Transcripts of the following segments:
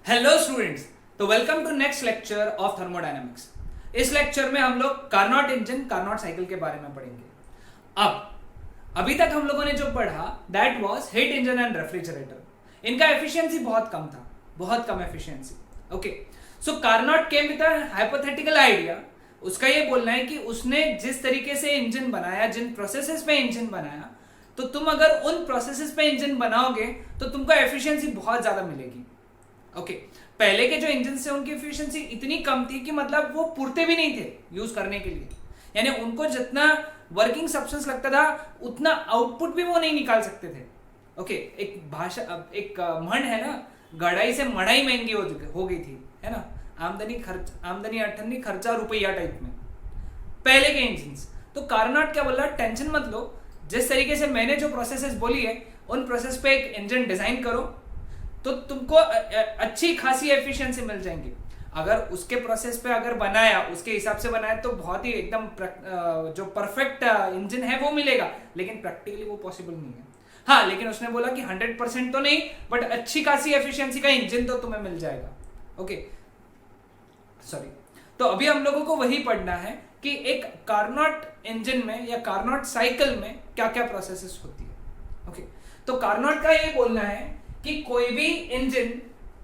Hello students, तो welcome to next lecture of thermodynamics. इस lecture में हम लोग कार्नोट इंजन, कार्नोट साइकिल के बारे में पढ़ेंगे। अभी तक हम लोगों ने जो पढ़ा that was heat engine and refrigerator. इनका एफिशिएंसी बहुत कम था, बहुत कम efficiency. Okay, so Carnot came with a hypothetical idea. उसका ये बोलना है कि उसने जिस तरीके से इंजन बनाया, जिन प्रोसेसेस पे इंजन बनाया, तो तुम अगर उन प्रोसेसेस पे इंजन बनाओगे तो तुमको एफिशिएंसी बहुत ज्यादा मिलेगी। ओके, पहले के जो इंजन से उनकी एफिशिएंसी इतनी कम थी कि मतलब वो पुरते भी नहीं थे यूज करने के लिए। यानी उनको जितना वर्किंग सब्सटेंस लगता था उतना आउटपुट भी वो नहीं निकाल सकते थे। ओके, एक म्हण है ना, गढ़ाई से मढ़ाई महंगी हो गई थी, है ना। आमदनी अठन्नी, खर्चा रुपया टाइप में पहले के इंजन। तो कार्नोट क्या बोला, टेंशन मत लो, जिस तरीके से मैंने जो प्रोसेसेस बोली है उन प्रोसेस पे एक इंजन डिजाइन करो तो तुमको अच्छी खासी एफिशिएंसी मिल जाएंगी। अगर उसके प्रोसेस पे अगर बनाया, उसके हिसाब से बनाया तो बहुत ही एकदम जो परफेक्ट इंजन है वो मिलेगा, लेकिन प्रैक्टिकली वो पॉसिबल नहीं है। हाँ, लेकिन उसने बोला कि 100% तो नहीं, बट अच्छी खासी एफिशिएंसी का इंजन तो तुम्हें मिल जाएगा। Okay, sorry. तो अभी हम लोगों को वही पढ़ना है कि एक कार्नोट इंजन में या कार्नोट साइकिल में क्या क्या प्रोसेसेस होती है। ओके, तो कार्नोट का ये बोलना है कि कोई भी इंजन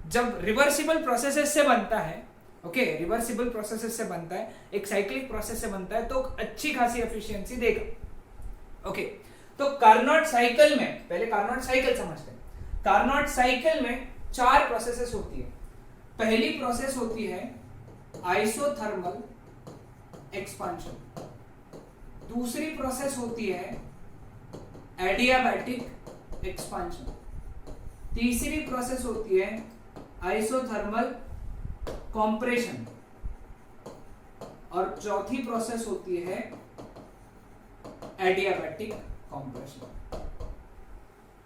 जब रिवर्सिबल प्रोसेसेस से बनता है, ओके, रिवर्सिबल प्रोसेसेस से बनता है, एक साइक्लिक प्रोसेस से बनता है, तो अच्छी खासी एफिशिएंसी देगा। ओके, तो कार्नोट साइकिल में, पहले कार्नोट साइकिल समझते हैं। कार्नोट साइकिल में 4 प्रोसेसेस होती है। पहली प्रोसेस होती है आइसोथर्मल एक्सपांशन, दूसरी प्रोसेस होती है एडियाबैटिक एक्सपांशन, तीसरी प्रोसेस होती है आइसोथर्मल कॉम्प्रेशन, और चौथी प्रोसेस होती है एडियाबैटिक कॉम्प्रेशन।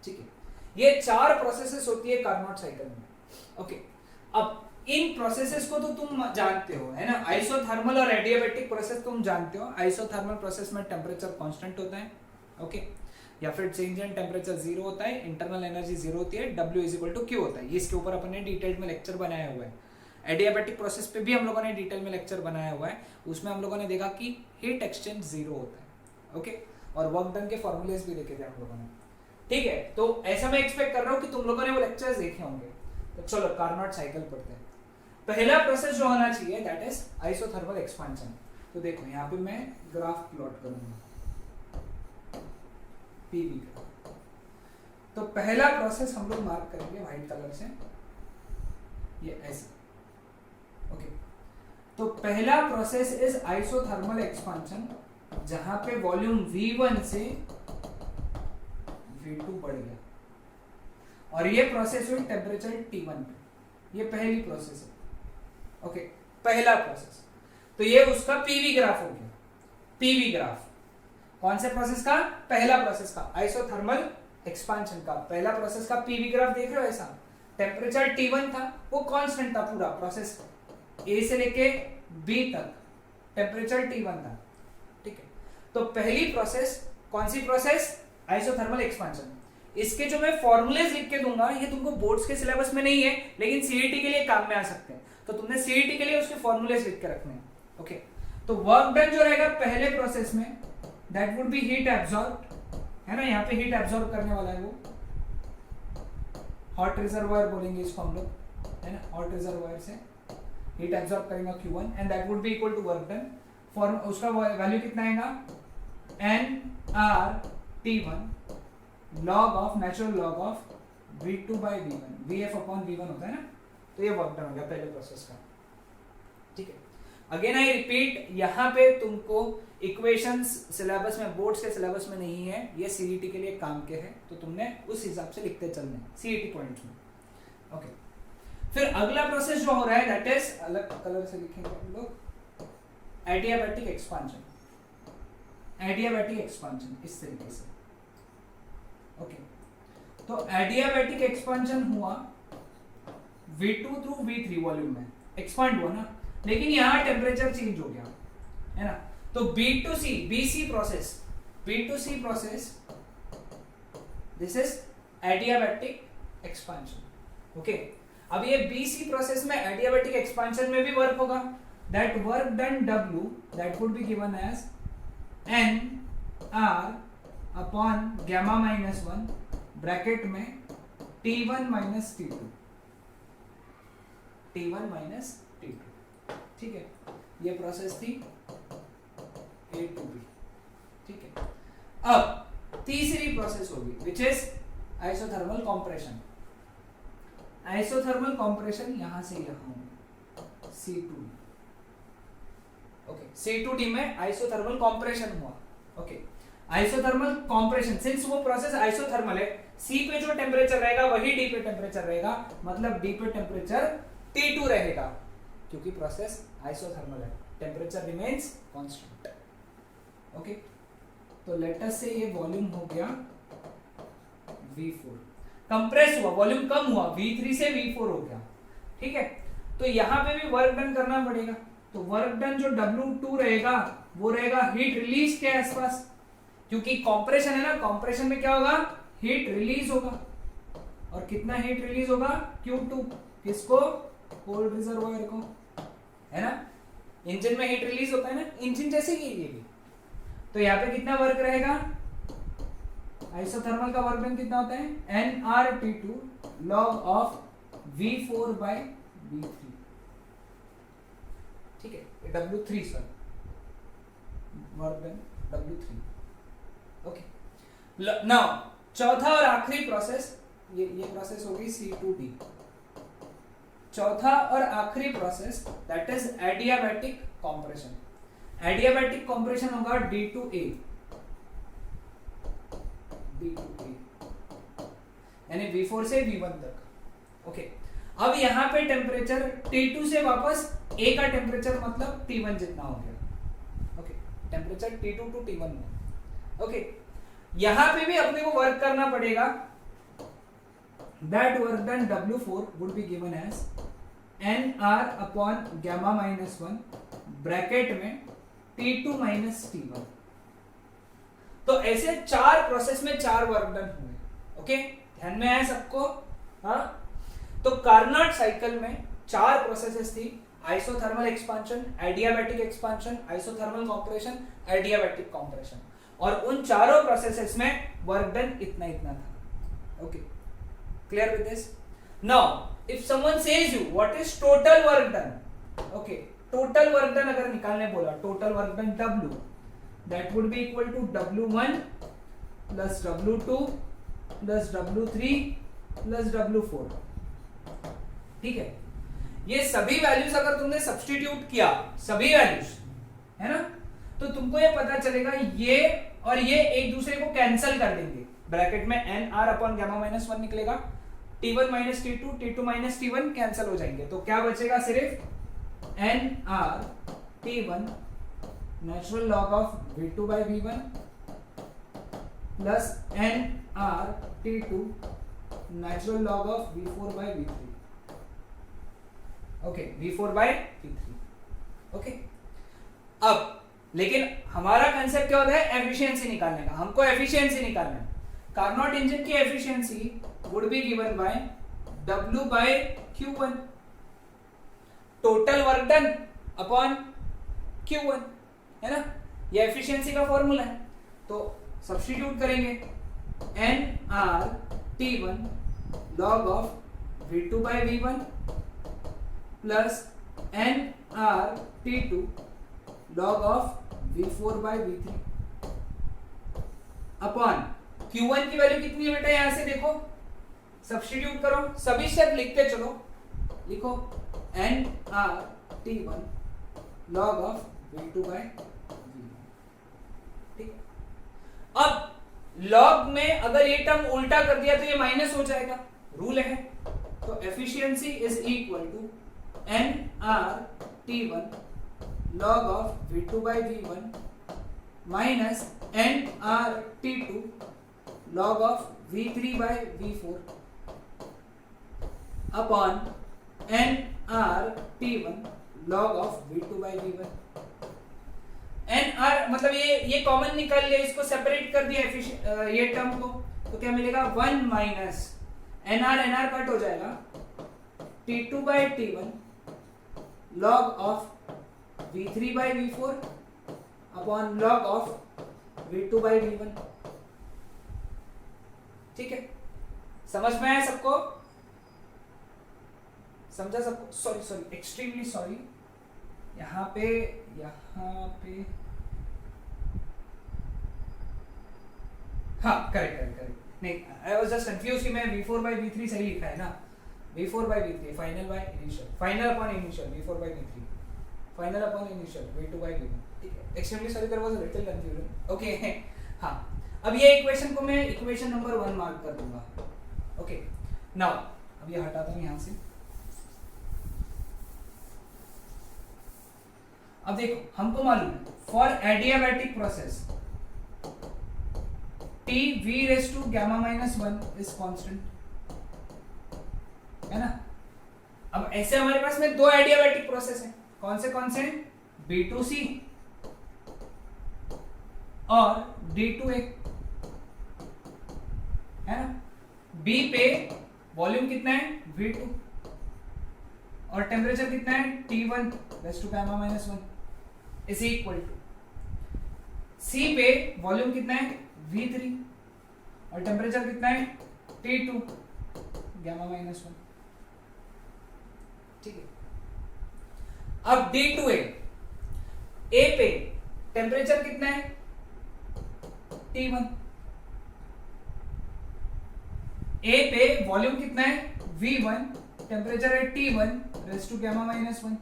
ठीक है, ये 4 प्रोसेसेस होती है कार्नोट साइकिल में। ओके, अब इन प्रोसेसेस को तो तुम जानते हो, है ना। आइसोथर्मल और एडियाबैटिक प्रोसेस तुम जानते हो। आइसोथर्मल प्रोसेस में टेम्परेचर कांस्टेंट होता है, ओके, या फिर चेंज इन टेम्परेचर 0 होता है, इंटरनल एनर्जी 0 होती है, W = Q होता है। ये इसके ऊपर अपन ने डिटेल में लेक्चर बनाया हुआ है। एडियाबैटिक प्रोसेस पे भी हम लोगों ने डिटेल में लेक्चर बनाया हुआ है। उसमें हम लोगों ने देखा कि हीट एक्सचेंज 0 होता है, ओके, और वर्क डन के फॉर्मूलेस भी देखे थे हम लोगों ने। ठीक है, तो ऐसा मैं एक्सपेक्ट कर रहा हूँ कि तुम लोगों ने वो लेक्चर्स देखे होंगे। तो चलो कार्नोट साइकिल पढ़ते हैं। पहला प्रोसेस जो होना चाहिए दैट इज आइसोथर्मल एक्सपांशन। तो देखो यहाँ पे मैं ग्राफ प्लॉट करूंगा, पीवी का। तो पहला प्रोसेस हम लोग मार्क करेंगे व्हाइट कलर से, ये ऐसे। ओके, तो पहला प्रोसेस इज आइसोथर्मल एक्सपांशन, जहां पे वॉल्यूम V1 से V2 बढ़ गया, और ये प्रोसेस हुई टेम्परेचर T1 पे। ये पहली प्रोसेस है। ओके, पहला प्रोसेस। तो ये उसका पीवी ग्राफ हो गया। पीवी ग्राफ कौन से प्रोसेस का? पहला प्रोसेस का, आइसोथर्मल एक्सपांशन का। पहला प्रोसेस का पीवी ग्राफ देख रहे हो ऐसा। टेम्परेचर T1 था, वो कांस्टेंट था पूरा प्रोसेस A से लेके B तक, टेम्परेचर T1 था। ठीक है, तो पहली प्रोसेस कौन सी प्रोसेस? Isothermal expansion. इसके जो मैं फॉर्मूलेज लिख के दूंगा, ये तुमको बोर्ड्स के सिलेबस में नहीं है, लेकिन सीईटी के लिए काम में आ सकते हैं। तो तुमने सीईटी के लिए उसके फॉर्मूलेज लिख के रखने हैं। ओके, तो वर्क डन जो रहेगा पहले प्रोसेस में that would B heat absorbed, है ना। यहाँ पे हीट एब्जॉर्ब करने वाला है वो, हॉट रिजर्वायर बोलेंगे इसको हम लोग, है ना। हॉट रिजर्वायर से हीट एब्जॉर्ब करेगा Q1 and that would be equal to work done. Form उसका वैल्यू कितना आएगा? NRT1 log of natural log of V2 by V1, VF/V1 होता है ना। तो ये वर्क डन हो गया पहले प्रोसेस का। ठीक है, अगेन आई रिपीट, यहाँ पे तुमको इक्वेशंस सिलेबस में, बोर्ड्स के सिलेबस में नहीं है, ये सीईटी के लिए काम के हैं, तो तुमने उस हिसाब से लिखते चलने सीईटी पॉइंट्स में। ओके, फिर अगला प्रोसेस जो हो रहा है दैट इज, अलग कलर से लिखेंगे हम लोग, एडियाबैटिक एक्सपांशन। एडियाबैटिक एक्सपांशन इस तरीके से। ओके, तो एडियाबैटिक एक्सपांशन हुआ V2 थ्रू V3 वॉल्यूम में एक्सपांड हुआ ना, लेकिन यहां टेम्परेचर चेंज हो गया, है ना। तो BC process, this is adiabatic expansion. Okay, अब ये BC प्रोसेस में एडियाबैटिक एक्सपेंशन में भी वर्क होगा, that work done W that would be given as NR upon gamma -1 bracket में T1 minus T2, T1 minus T2, ठीक है। ये प्रोसेस थी A to B, ठीक है। अब तीसरी प्रोसेस होगी which is isothermal compression. Isothermal compression यहां से यहां C2D, ओके, C2D में आइसोथर्मल कंप्रेशन हुआ, ओके। आइसोथर्मल कंप्रेशन, सिंस वो प्रोसेस आइसोथर्मल है, C पे जो टेम्परेचर रहेगा वही D पे टेम्परेचर रहेगा, मतलब D पे टेम्परेचर T2 रहेगा, क्योंकि प्रोसेस आइसोथर्मल है, टेम्परेचर रिमेन्स कांस्टेंट, ओके। तो लेट अस से ये वॉल्यूम हो गया V4, कंप्रेस हुआ, वॉल्यूम कम हुआ, V3 से V4 हो गया, ठीक है। तो यहां पे भी वर्क डन करना पड़ेगा, तो वर्क डन जो W2 रहेगा वो रहेगा हीट रिलीज के आसपास, क्योंकि कंप्रेशन है ना, कंप्रेशन में क्या होगा, हीट रिलीज होगा, और कितना हीट रिलीज होगा, Q2, किसको, कोल्ड रिजर्वायर को, है ना। इंजन में हीट रिलीज होता है ना, इंजन जैसे ही ये भी। तो यहाँ पे कितना वर्क रहेगा, आइसोथर्मल का वर्क डन कितना होता है, nRT2 log of V4 by V3, ठीक है, W3 sir, work done W3, okay. Now चौथा और आखिरी प्रोसेस, ये प्रोसेस होगी C2D। चौथा और आखिरी process that is adiabatic compression. Adiabatic compression होगा D2A, यानी V4 से V1 तक, ओके। अब यहां पे टेम्परेचर T2 से वापस A का टेम्परेचर मतलब T1 जितना हो गया, okay, temperature T2 to T1 में, ओके। यहां पे भी अपने को वर्क करना पड़ेगा, that work done W4 would be given as NR upon gamma -1 bracket में T2 माइनस T1। तो ऐसे चार प्रोसेस में चार वर्क डन हुए, ओके, ध्यान में आया सबको, हाँ। तो कार्नोट साइकिल में चार प्रोसेसेस थी, isothermal expansion, adiabatic expansion, isothermal compression, adiabatic compression, और उन चारों प्रोसेसेस में वर्क डन इतना इतना था, okay. Clear with this? Now if someone says you what is total work done, okay, total work done अगर निकालने बोला, total work done W that would be equal to W1 plus W2 plus W3 plus W4, ठीक है। ये सभी values अगर तुमने substitute किया, सभी वैल्यूज, है ना, तो तुमको ये पता चलेगा ये और ये एक दूसरे को कैंसिल कर देंगे, ब्रैकेट में NR अपॉन गामा -1 निकलेगा, T1 minus T2, T2 minus T1 cancel हो जाएंगे, तो क्या बचेगा, सिर्फ NR T1 natural log of V2 by V1 plus NR T2 natural log of V4 by V3, okay, V4 by V3, okay. अब लेकिन हमारा कंसेप्ट क्या होता है, एफिशिएंसी निकालने का, हमको एफिशिएंसी निकालना है। कार्नोट इंजन की efficiency would be given by W by Q1, total work done upon Q1, है ना, ये एफिशिएंसी का फॉर्मूला है। तो सब्स्टिट्यूट करेंगे, NR T1 log of V2 by V1 plus NR T2 log of V4 by V3 upon Q1 की value कितनी है बेटा, यहां से देखो, सब्स्टिट्यूट करो, सभी स्टेप लिखते चलो, लिखो NR T1 log of V2 by V1, ठीक। अब लॉग में अगर ये टर्म उल्टा कर दिया तो ये माइनस हो जाएगा, रूल है। तो efficiency is equal to NR T1 log of V2 by V1 minus NR T2 log of V3 by V4 upon NR T1 log of V2 by V1। NR मतलब ये कॉमन निकाल लिया, इसको separate कर दिया ये टर्म को, तो क्या मिलेगा, 1 माइनस NR NR कट हो जाएगा, T2 by T1 log of V3 by V4 upon log of V2 by V1। ठीक है, समझ में आया सबको? समझा सबको? सॉरी एक्सट्रीमली सॉरी, यहाँ पे हाँ करेक्ट नहीं, आई वाज जस्ट कंफ्यूज कि मैं V4 by V3 सही लिखा है ना, V4 by V3 final by initial, final upon initial V4 by V3, final upon initial V2 by V1। ठीक है, extremely sorry, there was a little confusion. Okay हाँ, अब ये इक्वेशन को मैं इक्वेशन नंबर 1 मार्क कर दूंगा। ओके नाउ अब ये हटाता हूं यहां से। अब देखो, हमको मालूम है for adiabatic process T V raised to gamma minus 1 is constant, है ना। अब ऐसे हमारे पास में दो एडियाबैटिक प्रोसेस हैं, कौन से B2C और D2A, है ना। B पे वॉल्यूम कितना है V2 और टेम्परेचर कितना है T1 raise to gamma minus 1 is equal to C पे वॉल्यूम कितना है V3 और टेम्परेचर कितना है T2 गामा माइनस 1। ठीक है, अब D2A, A पे टेम्परेचर कितना है T1, A पे वॉल्यूम कितना है V1, टेम्परेचर है T1 raise to gamma minus 1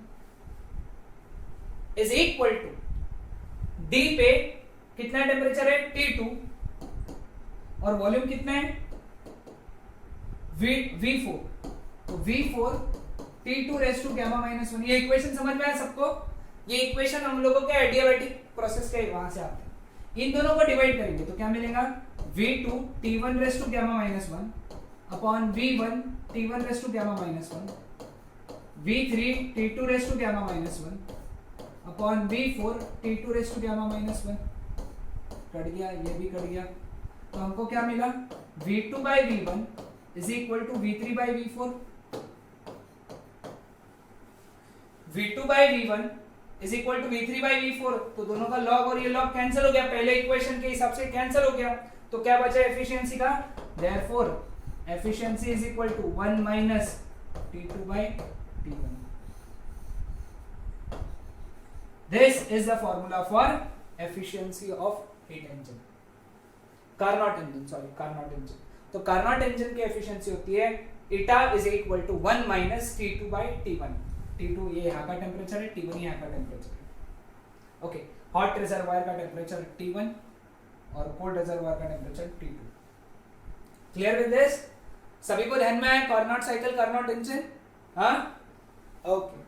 is equal to D पे कितना टेम्परेचर है T2 और वॉल्यूम कितना है V4, तो V4 T2 raise to gamma minus 1। ये इक्वेशन समझ में आया सबको? ये इक्वेशन हम लोगों के एडियाबैटिक प्रोसेस के वहां से आते हैं। इन दोनों को डिवाइड करेंगे तो क्या मिलेगा V2 T1 raise to gamma minus 1 upon V1 T1 raise to gamma minus 1, V3 T2 raise to gamma minus 1 upon V4 T2 raise to gamma minus 1। Cut गया, ये भी कट गया, तो हमको क्या मिला V2 by V1 is equal to V3 by V4। V2 by V1 is equal to V3 by V4, तो दोनों का लॉग और ये लॉग कैंसिल हो गया, पहले इक्वेशन के हिसाब से कैंसिल हो गया, तो क्या बचा एफिशिएंसी का, therefore efficiency is equal to 1 minus T2 by T1। This is the formula for efficiency of heat engine, Carnot engine. तो कार्नोट इंजन की एफिशिएंसी होती है eta is equal to 1 minus T2 by T1। T2 ये यहाँ का temperature है, T1 यहाँ का टेम्परेचर है। ओके, हॉट रिजर्वायर का टेम्परेचर T1 और कोल्ड रिजर्वायर का temperature T2। Clear with this? सभी को ध्यान में आया कार्नोट साइकिल, कार्नोट इंजन? हाँ, ओके।